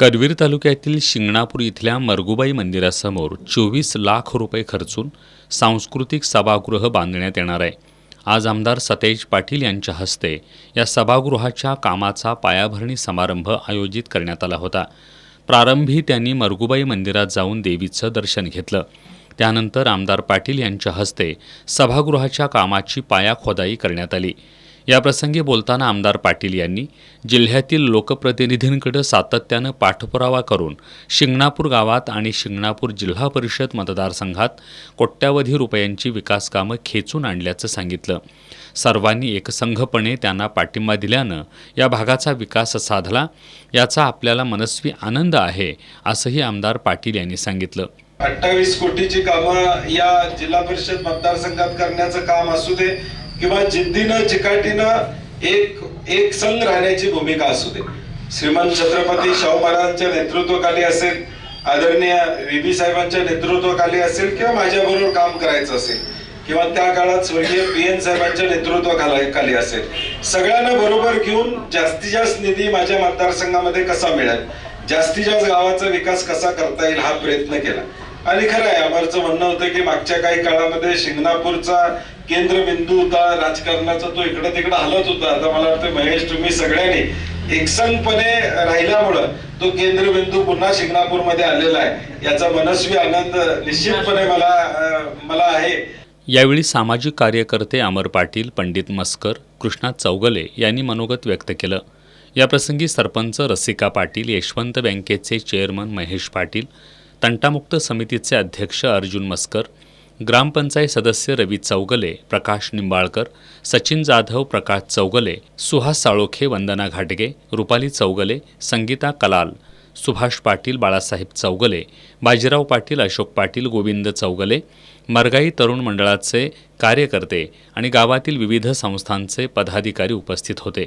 करवीर तालुक्यातील शिंगणापूर इथल्या मरगुबाई मंदिरासमोर 24 लाख रुपये खर्चून सांस्कृतिक सभागृह बांधण्यात येणार आहे। आज आमदार सतेज पाटील यांच्या हस्ते या सभागृहाच्या कामाचा पायाभरणी समारंभ आयोजित करण्यात आला होता। प्रारंभी त्यांनी मरगुबाई मंदिरात जाऊन देवीचं दर्शन घेतलं। त्यानंतर आमदार पाटील यांच्या हस्ते सभागृहाच्या कामाची पायाखोदाई करण्यात आली। याप्रसंगी बोलताना आमदार पाटील यांनी जिल्ह्यातील लोकप्रतिनिधींकडे सातत्यानं पाठपुरावा करून शिंगणापूर गावात आणि शिंगणापूर जिल्हा परिषद मतदारसंघात कोट्यावधी रुपयांची विकास कामं खेचून आणल्याचं सांगितलं। सर्वांनी एकसंघपणे त्यांना पाठिंबा दिल्यानं या भागाचा विकास साधला, याचा आपल्याला मनस्वी आनंद आहे, असंही आमदार पाटील यांनी सांगितलं। 28 कोटीची कामं या जिल्हा परिषद मतदारसंघात करण्याचं काम असू दे किंवा जिद्दीनं चिकाटीनं एक संघ राहण्याची भूमिका असू दे, श्रीमंत छत्रपती शाहू महाराजांच्या नेतृत्वाखाली असेल, आदरणीय व्ही साहेबांच्या नेतृत्वाखाली असेल किंवा माझ्याबरोबर काम करायचं असेल किंवा त्या काळात स्वर्गीय PN साहेबांच्या नेतृत्वाखाली असेल, सगळ्यांना बरोबर घेऊन जास्तीत जास्त निधी माझ्या मतदारसंघामध्ये कसा मिळेल, जास्तीत जास्त गावाचा विकास कसा करता येईल हा प्रयत्न केला। आणि खरं आहे, आमचं म्हणणं होतं की मागच्या काही काळामध्ये शिंगणापूरचा केंद्रबिंदू होता राजकारणाचा, तो इकडे तिकडे हलत होता। आता मला वाटतं महेश, तुम्ही सगळ्यांनी एकसंघपणे राहिल्यामुळं तो केंद्रबिंदू पुन्हा शिंगणापूरमध्ये आलेला आहे, याचा मनस्वी आनंद निश्चितपणे मला आहे। यावेळी सामाजिक कार्यकर्ते अमर पाटील, पंडित मस्कर, कृष्णा चौगले यांनी मनोगत व्यक्त केलं। याप्रसंगी सरपंच रसिका पाटील, यशवंत बँकेचे चेअरमन महेश पाटील, तंटामुक्त समितीचे अध्यक्ष अर्जुन मस्कर, ग्रामपंचायत सदस्य रवी चौगले, प्रकाश निंबाळकर, सचिन जाधव, प्रकाश चौगले, सुहास साळोखे, वंदना घाटगे, रुपाली चौगले, संगीता कलाल, सुभाष पाटील, बाळासाहेब चौगले, बाजीराव पाटील, अशोक पाटील, गोविंद चौगले, मरगाई तरुण मंडळाचे कार्यकर्ते आणि गावातील विविध संस्थांचे पदाधिकारी उपस्थित होते।